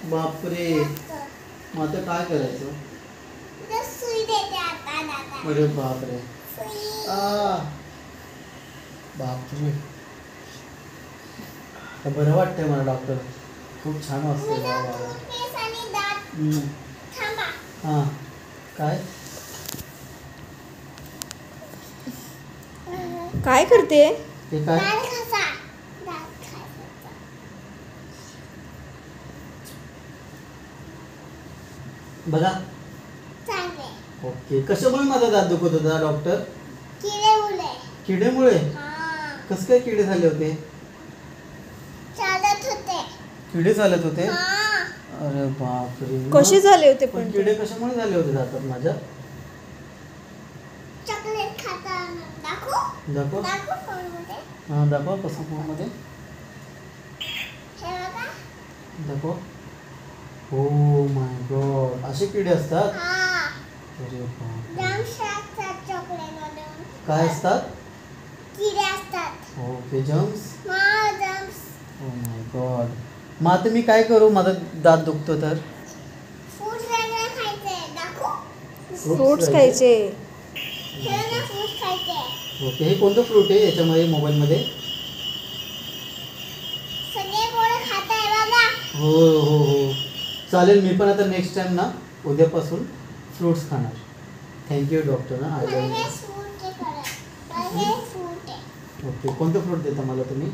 बापरे, मग आता काय करायचं? सुई देते आता दादा. अरे बापरे. सुई. बापरे. तर बरं वाटतंय मला डॉक्टर. खूप छान वाटतंय. टूथपेस्ट आणि दात. थांबा. हां काय काय करते? ते काय? दात घासा. दात घासायचा. बघा. चांगले. ओके. कशामुळे माझा दात दुखत होता डॉक्टर? किडेमुळे. किडेमुळे? हां. कसं काय किडे झाले होते? चालत होते. किडे चालत होते? हां. अरे बापरे. कसे झाले होते पण पण किडे कशामुळे झाले होते दातात माझ्या? चॉकलेट खाताना. दाखवू? दाखव. दाखवू फोनमध्ये. हां दाखव. कसं फोनमध्ये हे बघा. दाखव. हो माय गॉड, असे किडे असतात? हां. अरे बापरे. जम्स असतात चॉकलेटमधून. काय असतात? किडे असतात. Okay germs. हां जम्स. Oh my God. मग आता मी काय करू? माझा दात दुखतो तर? फ्रूट्स वेगळे खायचे. दाखवू? फ्रुट्स खायचे. हे ना फ्रूट्स खायचे. ओके. हे कोणतं फ्रूट आहे याच्यामध्ये मोबाईलमध्ये? सगळे पोरं खात आहे बघा. हो हो हो चालेल. मी पण आता नेक्स्ट टाइम ना उद्यापासून फ्रुट्स खाणार. Thank you doctor. ना मला हे फ्रूट आहे करत. मला हे फ्रूट आहे. ओके. कोणतं फ्रूट देता मला तुम्ही?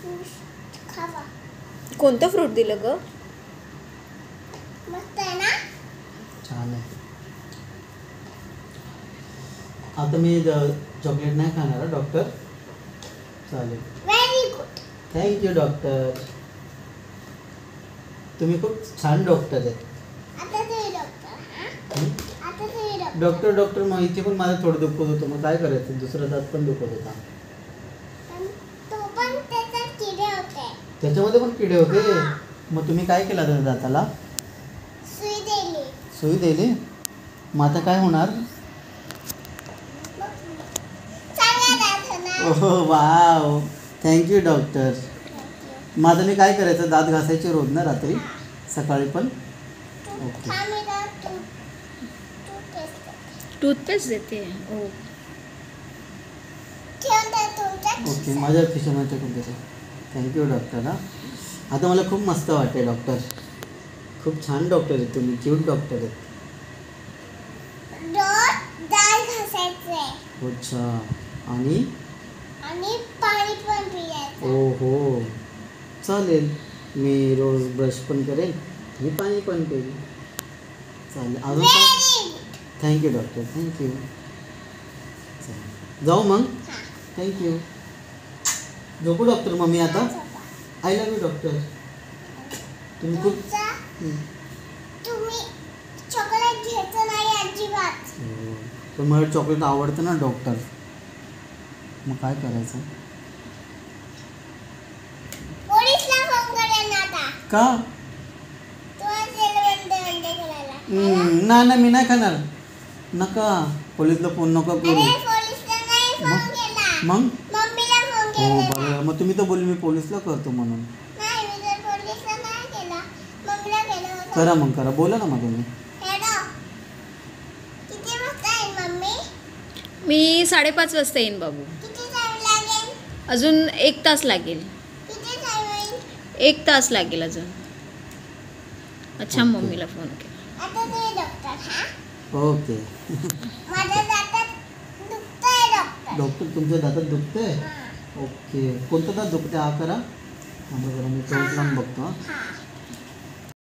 फ्रूट खावा. कोणतं फ्रूट दिलं ग? मस्त आहे ना? छान आहे. आता मी चॉकलेट नाही खाणार डॉक्टर. चालेल. Very good. Thank you doctor. तुम्ही खूप छान डॉक्टर आहेत. आता तुम्ही डॉक्टर. हां. आता तुम्ही डॉक्टर. डॉक्टर डॉक्टर मग इथे पण माझं थोडं दुखत होतं. मग काय करायचं? दुसरा दात पण दुखत होता. तो पण त्याच्यात किडे होते. त्याच्यामध्ये पण किडे होते? मग तुम्ही काय केलं त्या दाताला? सुई दिली. सुई दिली? मग आता काय होणार? चांगला दात होणार. ओह वाव. Thank you doctor. मग आता मी काय करायचं? दात घासायचे रोज ना रात्री सकाळी पण? ओके. थांब मी दात टूथपेस्ट देते. टूथपेस्ट देते. ओ ठेवून दे तुमच्या ओके. खिशात. माझ्या खिशामध्ये टाकून देतो. Thank you doctor. हां आता मला खूप मस्त वाटते डॉक्टर. खूप छान डॉक्टर आहेत तुम्ही. क्यूट डॉक्टर आहेत. रोज दात घासायचे अच्छा. आणि आणि पाणी पण पियायचं. ओ हो चालेल. मी रोज ब्रश पण करेन आणि पाणी पण पिईन. चालेल. अजून काय? Very good. Thank you doctor. Thank you. चालेल. जाऊ मग. हां. थँक्यू. झोपू डॉक्टर मग मी आता? झोपा. I love you doctor. तुम्ही खूप तुम्ही चॉकलेट घ्यायचं नाही अजिबात. पण मला चॉकलेट आवडतं ना डॉक्टर. मग काय करायचं? पोलिसला फोन करेन आता. का? तुला जेल बंद करायला. नाही नाही मी नाही खाणार. नका. पोलिसला फोन नका करू. अरे पोलिसला नाही फोन केला. मग? मम्मीला फोन हो केलेला. बरं. मग तुम्ही तर बोलले मी पोलिसला करतो म्हणून. नाही मी जर पोलिसला नाही केला मम्मीला केलं होतं. करा मग करा. बोला ना मग तुम्ही. हॅलो. किती वाजता येईल मम्मी? मी 5:30 वाजता येईन बाबू. किती टाइम लागेल? अजून 1 तास लागेल. किती टाइम होईल? 1 तास लागेल अजून. अच्छा. मम्मीला फोन केला. आता तुम्ही डॉक्टर. हां. ओके. माझ्या दातात दुखतंय डॉक्टर. डॉक्टर तुमच्या दातात दुखतंय? हां. ओके. कोणतं दात दुखते? हा करा. थांबा जरा मी तोंड लावून बघतो. हां. हां.